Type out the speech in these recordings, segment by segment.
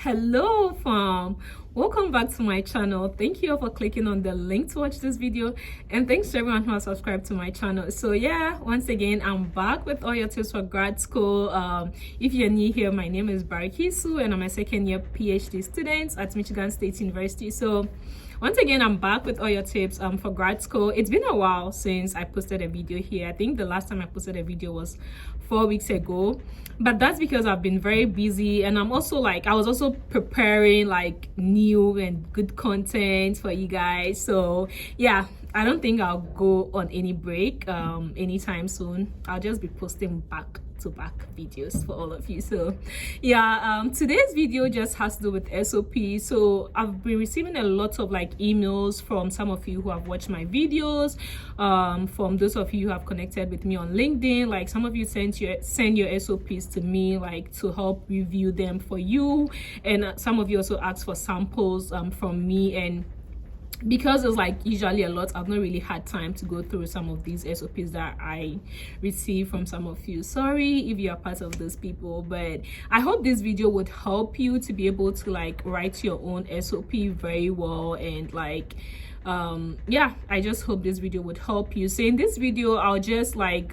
Hello fam, welcome back to my channel. Thank you all for clicking on the link to watch this video, and thanks to everyone who has subscribed to my channel. So yeah, once again I'm back with all your tips for grad school. If you're new here, my name is Barikisu and I'm a second year PhD student at Michigan State University. So once again I'm back with all your tips for grad school. It's been a while since I posted a video here. I think the last time I posted a video was 4 weeks ago, but that's because I've been very busy, and I was also preparing like new and good content for you guys. So yeah, I don't think I'll go on any break anytime soon. I'll just be posting back to back videos for all of you. So yeah, today's video just has to do with SOP. So I've been receiving a lot of like emails from some of you who have watched my videos, from those of you who have connected with me on LinkedIn. Like some of you send your SOPs to me, like to help review them for you, and some of you also asked for samples from me. And because it's like usually a lot, I've not really had time to go through some of these SOPs that I receive from some of you. Sorry if you are part of those people, but I hope this video would help you to be able to like write your own SOP very well. And like yeah, I just hope this video would help you. So in this video I'll just like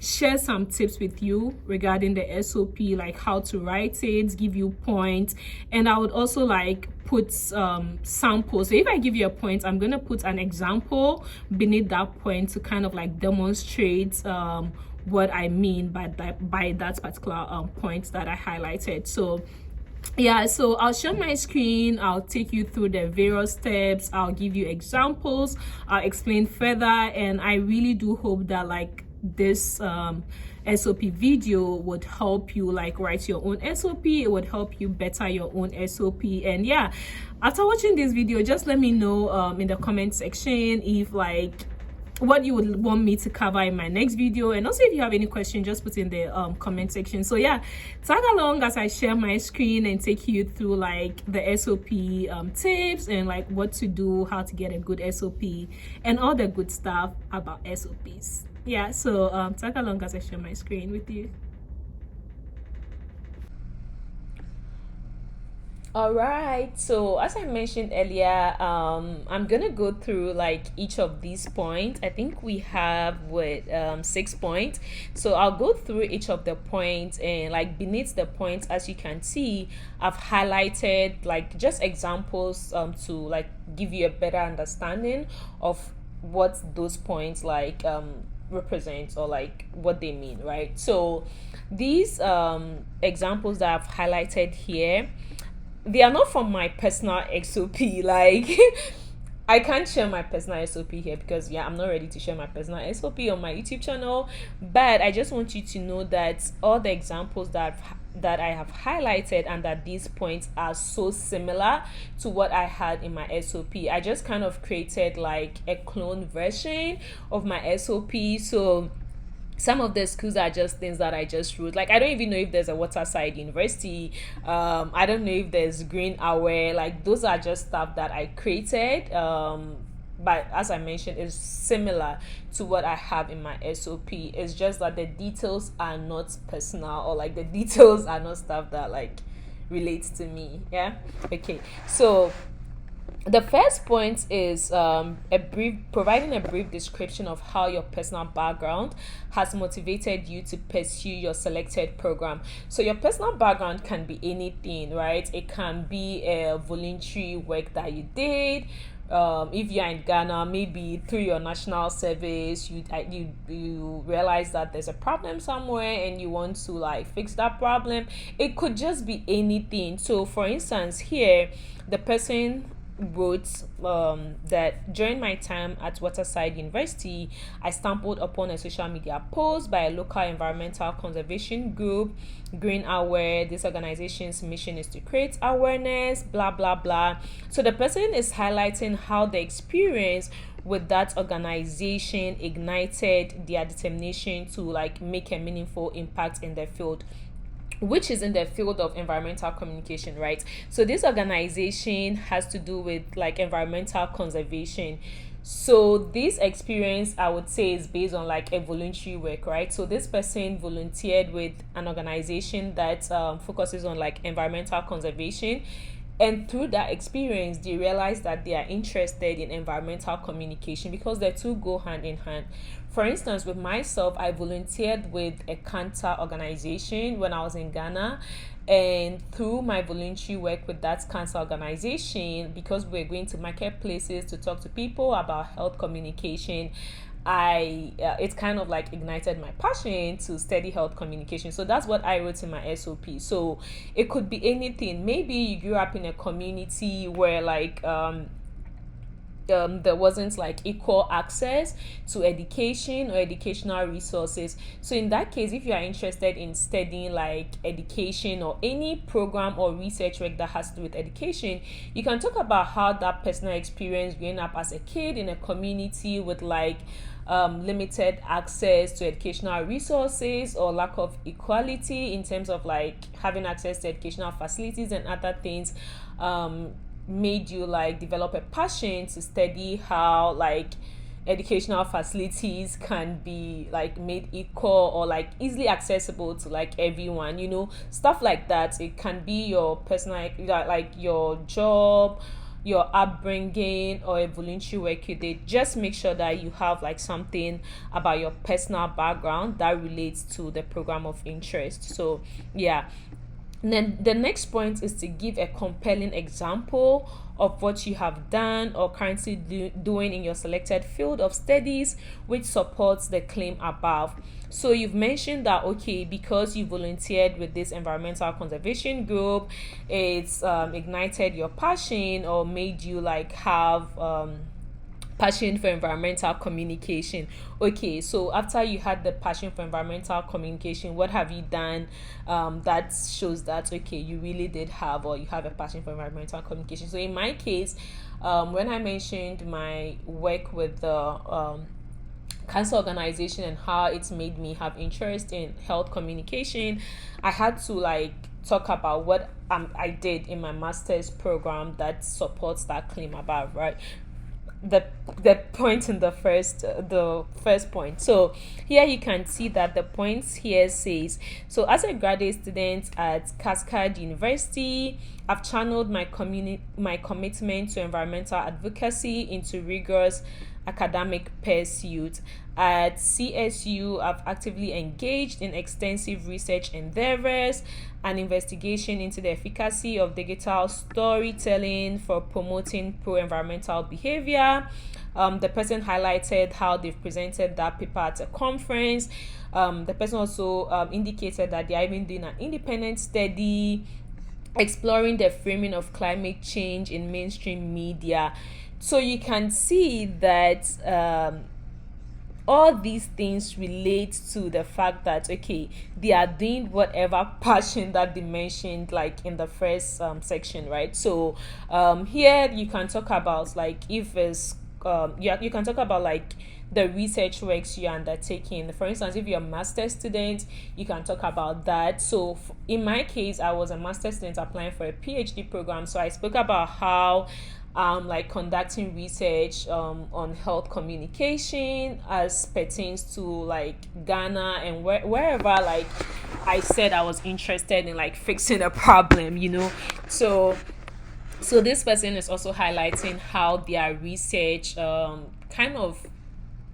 share some tips with you regarding the SOP, like how to write it, give you points, and I would also like put samples. So if I give you a point, I'm gonna put an example beneath that point to kind of like demonstrate what I mean by that particular point that I highlighted. So yeah, so I'll share my screen, I'll take you through the various steps, I'll give you examples, I'll explain further, and I really do hope that like this SOP video would help you like write your own SOP. It would help you better your own SOP. And yeah, after watching this video, just let me know in the comment section if like what you would want me to cover in my next video, and also if you have any questions, just put in the comment section. So yeah, tag along as I share my screen and take you through like the SOP tips and like what to do, how to get a good SOP, and all the good stuff about SOPs. Yeah, so tag along as I share my screen with you. All right, so as I mentioned earlier, I'm gonna go through like each of these points. I think we have 6 points, so I'll go through each of the points, and like beneath the points, as you can see, I've highlighted like just examples to like give you a better understanding of what those points like represent, or like what they mean, right? So these examples that I've highlighted here, they are not from my personal SOP. Like I can't share my personal SOP here because yeah, I'm not ready to share my personal SOP on my YouTube channel. But I just want you to know that all the examples that I have highlighted, and that these points are so similar to what I had in my SOP. I just kind of created like a clone version of my SOP. So some of the schools are just things that I just wrote. Like I don't even know if there's a Waterside University. I don't know if there's Green Hour. Like those are just stuff that I created. But as I mentioned, it's similar to what I have in my SOP. It's just that the details are not personal, or like the details are not stuff that like relates to me. Yeah. Okay. So the first point is providing a brief description of how your personal background has motivated you to pursue your selected program. So your personal background can be anything, right? It can be a voluntary work that you did. If you're in Ghana, maybe through your national service, you realize that there's a problem somewhere and you want to like fix that problem. It could just be anything. So for instance, here the person wrote that during my time at Waterside University, I stumbled upon a social media post by a local environmental conservation group, Green Hour. This organization's mission is to create awareness, blah blah blah. So the person is highlighting how the experience with that organization ignited their determination to like make a meaningful impact in their field, which is in the field of environmental communication, right? So this organization has to do with like environmental conservation. So this experience, I would say, is based on like a voluntary work, right? So this person volunteered with an organization that focuses on like environmental conservation, and through that experience they realized that they are interested in environmental communication because the two go hand in hand. For instance, with myself, I volunteered with a cancer organization when I was in Ghana, and through my voluntary work with that cancer organization, because we're going to marketplaces to talk to people about health communication, I it's kind of like ignited my passion to study health communication. So that's what I wrote in my SOP. So it could be anything. Maybe you grew up in a community where like there wasn't like equal access to education or educational resources. So in that case, if you are interested in studying like education or any program or research work that has to do with education, you can talk about how that personal experience growing up as a kid in a community with like limited access to educational resources or lack of equality in terms of like having access to educational facilities and other things made you like develop a passion to study how like educational facilities can be like made equal or like easily accessible to like everyone, you know, stuff like that. It can be your personal like your job, your upbringing, or a voluntary work you did. Just make sure that you have like something about your personal background that relates to the program of interest. So yeah. And then the next point is to give a compelling example of what you have done or currently doing in your selected field of studies which supports the claim above. So you've mentioned that, okay, because you volunteered with this environmental conservation group, it's ignited your passion or made you like have passion for environmental communication. Okay, so after you had the passion for environmental communication, what have you done that shows that, okay, you really did have or you have a passion for environmental communication? So in my case, when I mentioned my work with the cancer organization and how it's made me have interest in health communication, I had to like talk about what I did in my master's program that supports that claim above, right? The point in the first point. So here you can see that the points here says, so as a graduate student at Cascade University, I've channeled my commitment to environmental advocacy into rigorous academic pursuit. At CSU, I've actively engaged in extensive research endeavors and investigation into the efficacy of digital storytelling for promoting pro-environmental behavior. The person highlighted how they've presented that paper at a conference. The person also indicated that they are even doing an independent study exploring the framing of climate change in mainstream media. So you can see that all these things relate to the fact that, okay, they are doing whatever passion that they mentioned like in the first section, right? So here you can talk about like if it's you can talk about like the research works you're undertaking. For instance, if you're a master's student, you can talk about that. So in my case, I was a master's student applying for a PhD program, so I spoke about how like conducting research on health communication as pertains to like Ghana and wherever like I said I was interested in like fixing a problem, you know. So this person is also highlighting how their research kind of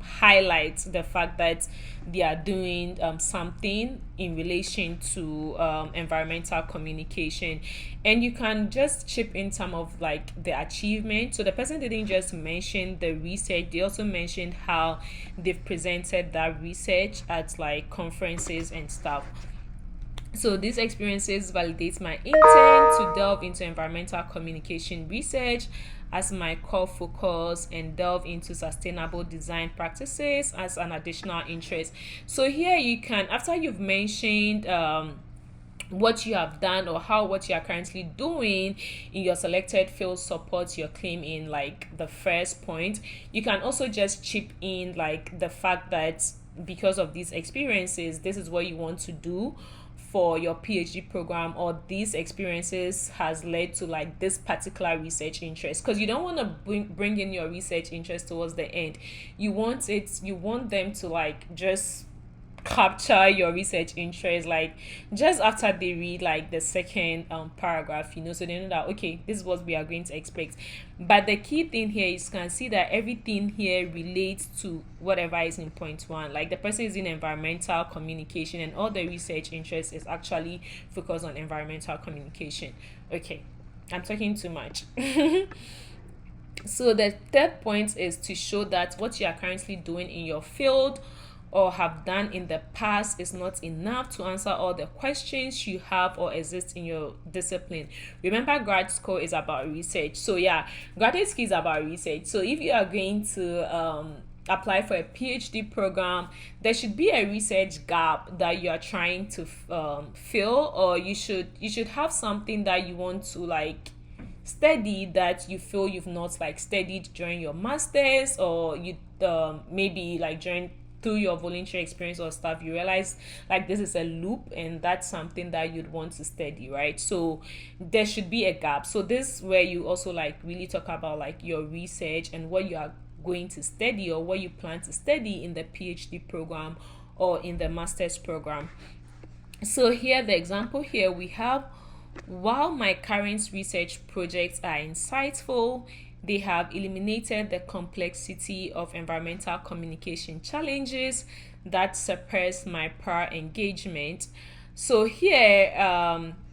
highlights the fact that they are doing something in relation to environmental communication. And you can just chip in some of like the achievement. So the person didn't just mention the research, they also mentioned how they've presented that research at like conferences and stuff. So these experiences validate my intent to delve into environmental communication research as my core focus and delve into sustainable design practices as an additional interest. So here you can, after you've mentioned what you have done or how what you are currently doing in your selected field supports your claim in like the first point, you can also just chip in like the fact that because of these experiences, this is what you want to do for your PhD program, or these experiences has led to like this particular research interest, because you don't want to bring in your research interest towards the end. You want them to like just capture your research interest like just after they read like the second paragraph, so they know that okay, this is what we are going to expect. But the key thing here is you can see that everything here relates to whatever is in point one. Like the person is in environmental communication and all the research interest is actually focused on environmental communication. Okay, I'm talking too much. So the third point is to show that what you are currently doing in your field or have done in the past is not enough to answer all the questions you have or exist in your discipline. Remember, grad school is about research. So yeah, graduate school is about research. So if you are going to apply for a PhD program, there should be a research gap that you are trying to fill, or you should have something that you want to like study that you feel you've not like studied during your masters, or you maybe like through your voluntary experience or stuff, you realize like this is a loop and that's something that you'd want to study, right? So there should be a gap. So this is where you also like really talk about like your research and what you are going to study or what you plan to study in the PhD program or in the master's program. So here, the example here we have, while my current research projects are insightful, they have eliminated the complexity of environmental communication challenges that suppress my prior engagement. So here,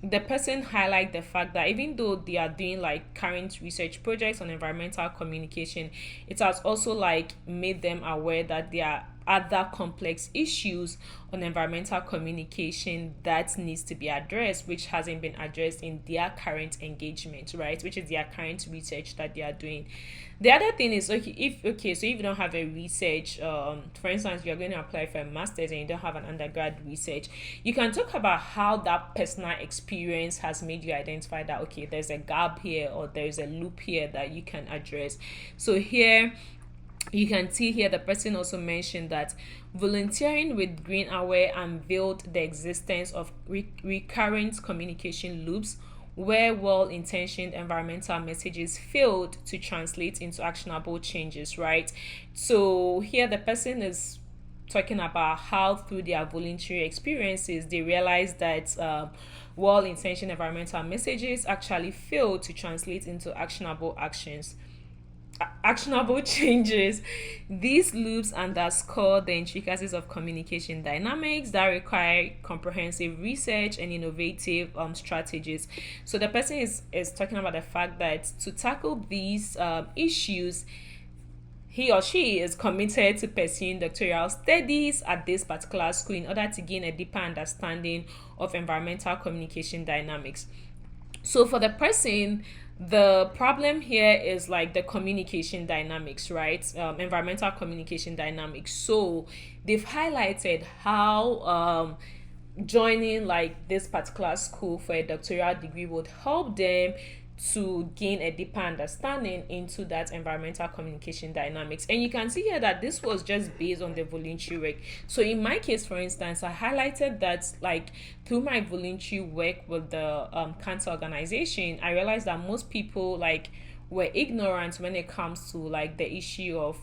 the person highlight the fact that even though they are doing like current research projects on environmental communication, it has also like made them aware that there are other complex issues on environmental communication that needs to be addressed, which hasn't been addressed in their current engagement, right? Which is their current research that they are doing. The other thing is, so if you don't have a research, for instance, you're going to apply for a master's and you don't have an undergrad research, you can talk about how that personal experience has made you identify that, okay, there's a gap here or there's a loop here that you can address. So here, you can see here the person also mentioned that volunteering with Green Aware unveiled the existence of recurrent communication loops where well-intentioned environmental messages failed to translate into actionable changes, right? So here the person is talking about how through their voluntary experiences they realized that well-intentioned environmental messages actually fail to translate into actionable changes. These loops underscore the intricacies of communication dynamics that require comprehensive research and innovative strategies. So the person is talking about the fact that to tackle these issues, he or she is committed to pursuing doctoral studies at this particular school in order to gain a deeper understanding of environmental communication dynamics. So for the person, the problem here is like the communication dynamics, right? Environmental communication dynamics. So they've highlighted how joining like this particular school for a doctoral degree would help them to gain a deeper understanding into that environmental communication dynamics. And you can see here that this was just based on the voluntary work. So in my case, for instance, I highlighted that like through my voluntary work with the cancer organization, I realized that most people like were ignorant when it comes to like the issue of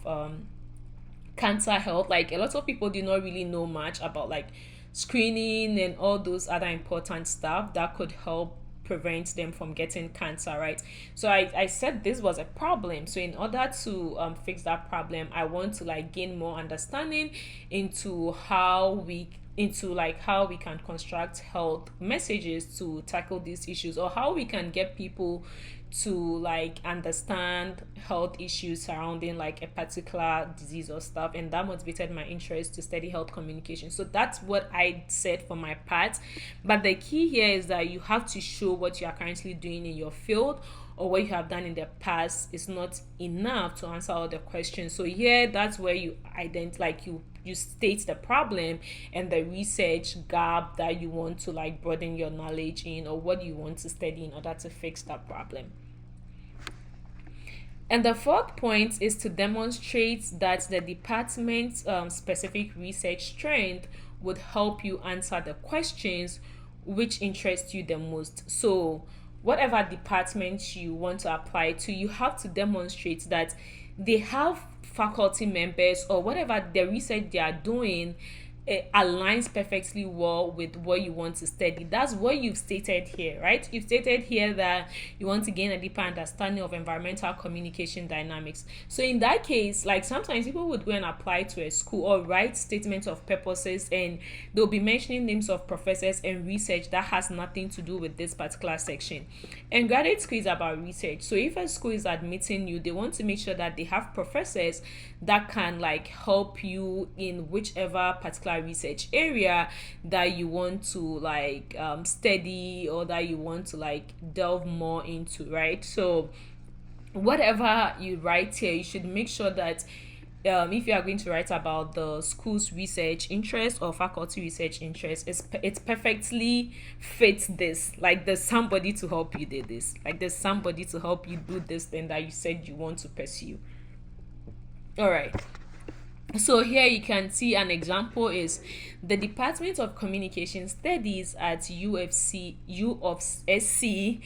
cancer health. Like a lot of people do not really know much about like screening and all those other important stuff that could help prevent them from getting cancer, right? So I said this was a problem. So in order to fix that problem, I want to like gain more understanding into how we can construct health messages to tackle these issues, or how we can get people to like understand health issues surrounding like a particular disease or stuff. And that motivated my interest to study health communication. So that's what I said for my part. But the key here is that you have to show what you are currently doing in your field or what you have done in the past is not enough to answer all the questions. So here, that's where you you state the problem and the research gap that you want to like broaden your knowledge in, or what you want to study in order to fix that problem. And the fourth point is to demonstrate that the department's specific research strength would help you answer the questions which interests you the most. So whatever department you want to apply to, you have to demonstrate that they have faculty members, or whatever the research they are doing aligns perfectly well with what you want to study. That's what you've stated here, right? You've stated here that you want to gain a deeper understanding of environmental communication dynamics. So in that case, like sometimes people would go and apply to a school or write statements of purposes, and they'll be mentioning names of professors and research that has nothing to do with this particular section. And graduate school is about research. So if a school is admitting you, they want to make sure that they have professors that can like help you in whichever particular research area that you want to like study, or that you want to like delve more into, right? So whatever you write here, you should make sure that if you are going to write about the school's research interest or faculty research interest, it's perfectly fits this. Like there's somebody to help you do this. Like there's somebody to help you do this thing that you said you want to pursue. All right. So here you can see an example is the Department of Communication Studies at U of SC,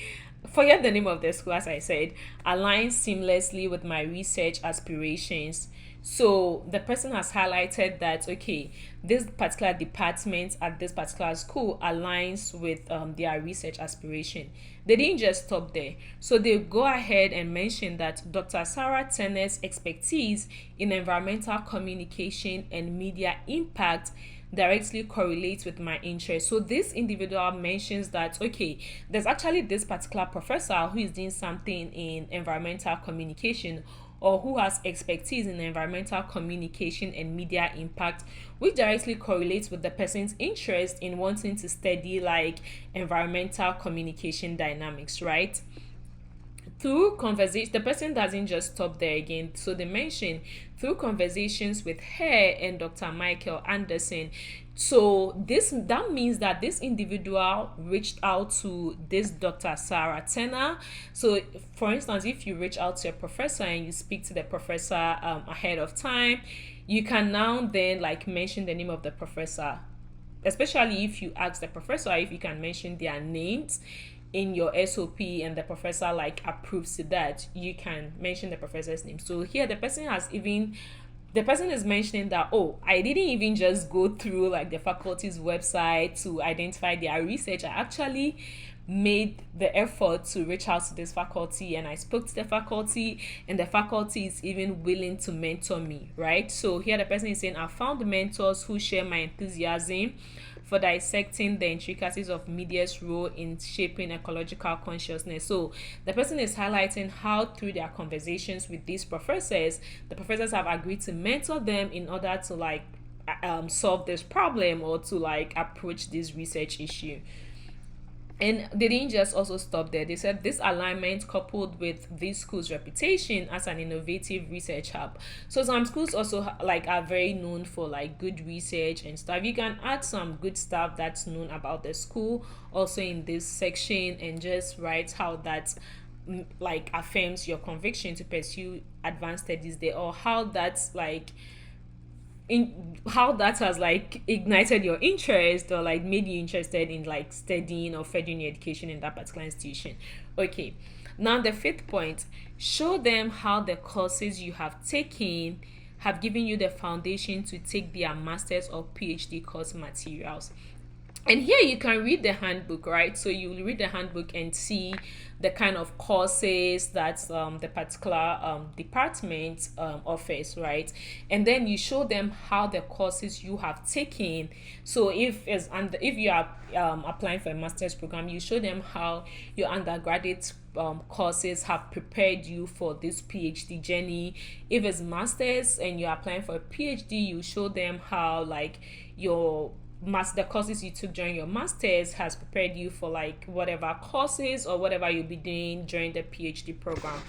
forget the name of the school, as I said, aligns seamlessly with my research aspirations. So the person has highlighted that, okay, this particular department at this particular school aligns with their research aspiration. They didn't just stop there. So they go ahead and mention that Dr. Sarah Turner's expertise in environmental communication and media impact directly correlates with my interest. So this individual mentions that, okay, there's actually this particular professor who is doing something in environmental communication, or who has expertise in environmental communication and media impact, which directly correlates with the person's interest in wanting to study like environmental communication dynamics, right? Through conversation, the person doesn't just stop there again. So they mention through conversations with her and Dr. Michael Anderson. So that means that this individual reached out to this Dr. Sarah Turner. So for instance, if you reach out to a professor and you speak to the professor ahead of time, you can now then like mention the name of the professor, especially if you ask the professor if you can mention their names in your SOP and the professor like approves to that, you can mention the professor's name. So here the person is mentioning that, oh, I didn't even just go through like the faculty's website to identify their research. I actually made the effort to reach out to this faculty, and I spoke to the faculty, and the faculty is even willing to mentor me, right? So here the person is saying, I found mentors who share my enthusiasm for dissecting the intricacies of media's role in shaping ecological consciousness. So the person is highlighting how through their conversations with these professors, the professors have agreed to mentor them in order to like solve this problem or to like approach this research issue. And they didn't just also stop there. They said this alignment coupled with this school's reputation as an innovative research hub. So some schools also like are very known for like good research and stuff. You can add some good stuff that's known about the school also in this section, and just write how that like affirms your conviction to pursue advanced studies there, or how that's like how that has like ignited your interest or like made you interested in like studying or furthering your education in that particular institution. Okay, now the fifth point, show them how the courses you have taken have given you the foundation to take their master's or PhD course materials. And here you can read the handbook, right? So you read the handbook and see the kind of courses that the particular department offers, right? And then you show them how the courses you have taken. So if you are applying for a master's program, you show them how your undergraduate courses have prepared you for this PhD journey. If it's master's and you're applying for a PhD, you show them how like the courses you took during your master's has prepared you for like whatever courses or whatever you'll be doing during the PhD program.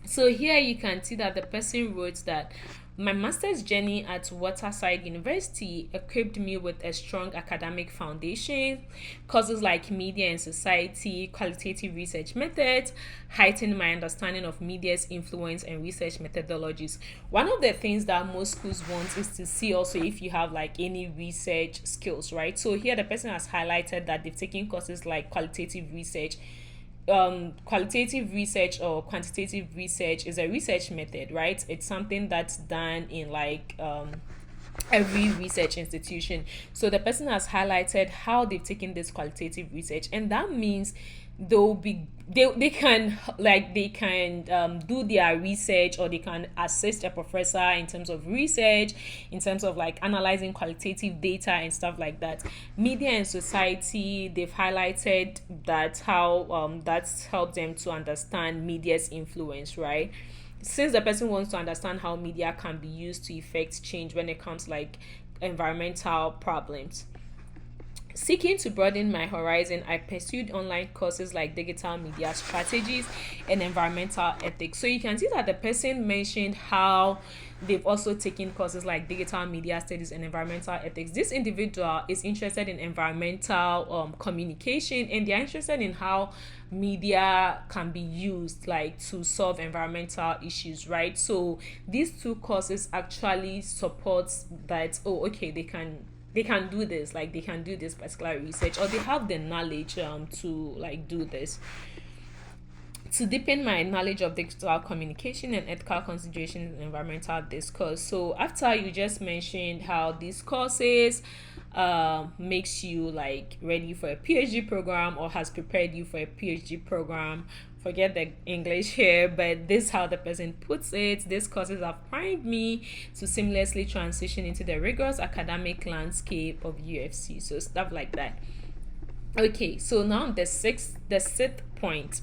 So here you can see that the person wrote that My master's journey at Waterside University equipped me with a strong academic foundation. Courses like media and society, qualitative research methods, heightened my understanding of media's influence and research methodologies. One of the things that most schools want is to see also if you have like any research skills, right? So here the person has highlighted that they've taken courses like qualitative research. Qualitative research or quantitative research is a research method, right? It's something that's done in like every research institution. So the person has highlighted how they've taken this qualitative research, and that means they can do their research, or they can assist a professor in terms of research, in terms of like analyzing qualitative data and stuff like that. Media and society, they've highlighted that how that's helped them to understand media's influence, right? Since the person wants to understand how media can be used to effect change when it comes like environmental problems. Seeking to broaden my horizon, I pursued online courses like digital media strategies and environmental ethics. So you can see that the person mentioned how they've also taken courses like digital media studies and environmental ethics. This individual is interested in environmental communication, and they're interested in how media can be used like to solve environmental issues, right? So these two courses actually supports that, oh, okay, they can do this, like they can do this particular research, or they have the knowledge to like do this. To deepen my knowledge of digital communication and ethical considerations in environmental discourse. So after you just mentioned how these courses makes you like ready for a PhD program, or has prepared you for a PhD program, forget the English here, but this is how the person puts it. These courses have primed me to seamlessly transition into the rigorous academic landscape of UFC. So stuff like that. Okay, so now the sixth point.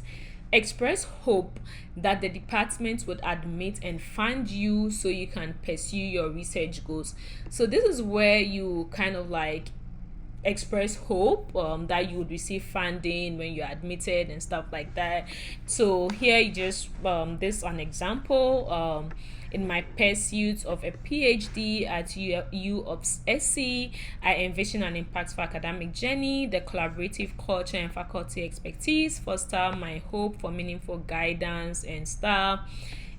Express hope that the department would admit and fund you so you can pursue your research goals. So this is where you kind of like express hope that you would receive funding when you're admitted and stuff like that. So here you just this an example. In my pursuit of a PhD at U of SC, I envision an impactful academic journey. The collaborative culture and faculty expertise foster my hope for meaningful guidance and stuff.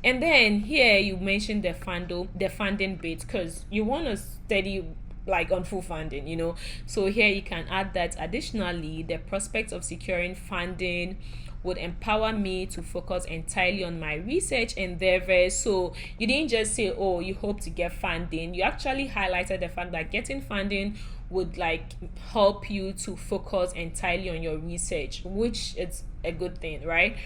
And then here you mentioned the funding bit, because you want to study like on full funding, you know. So here you can add that additionally, the prospect of securing funding would empower me to focus entirely on my research endeavors. So you didn't just say, oh, you hope to get funding. You actually highlighted the fact that getting funding would like help you to focus entirely on your research, which is a good thing, right?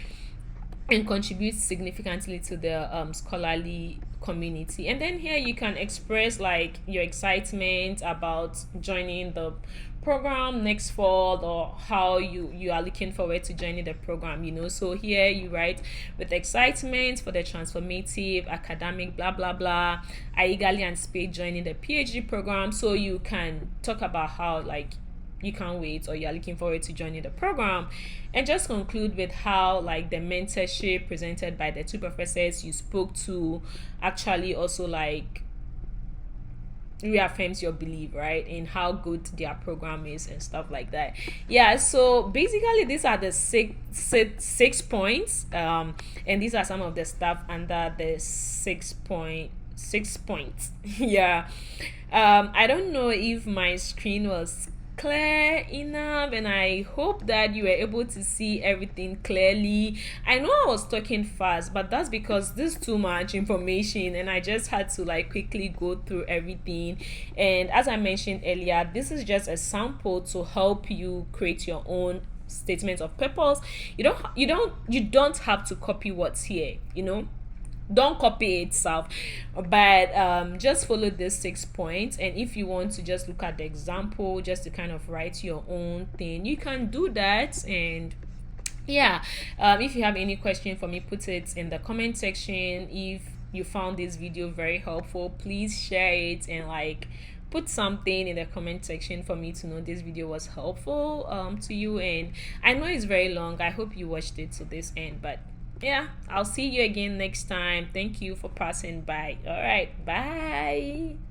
And contribute significantly to the scholarly community. And then here you can express like your excitement about joining the program next fall, or how you are looking forward to joining the program, you know. So here you write, with excitement for the transformative academic blah blah blah, I eagerly anticipate joining the PhD program. So you can talk about how like you can't wait, or you're looking forward to joining the program, and just conclude with how like the mentorship presented by the two professors you spoke to actually also like reaffirms your belief, right, in how good their program is and stuff like that. Yeah, so basically these are the six points, and these are some of the stuff under the 6 points. Yeah, I don't know if my screen was clear enough, and I hope that you were able to see everything clearly. I know I was talking fast, but that's because there's too much information and I just had to like quickly go through everything. And as I mentioned earlier, this is just a sample to help you create your own statement of purpose. You don't have to copy what's here, you know. Don't copy itself, but just follow these 6 points. And if you want to just look at the example just to kind of write your own thing, you can do that. And yeah, if you have any question for me, put it in the comment section. If you found this video very helpful, please share it and like put something in the comment section for me to know this video was helpful to you. And I know it's very long, I hope you watched it to this end, but yeah, I'll see you again next time. Thank you for passing by. All right, bye.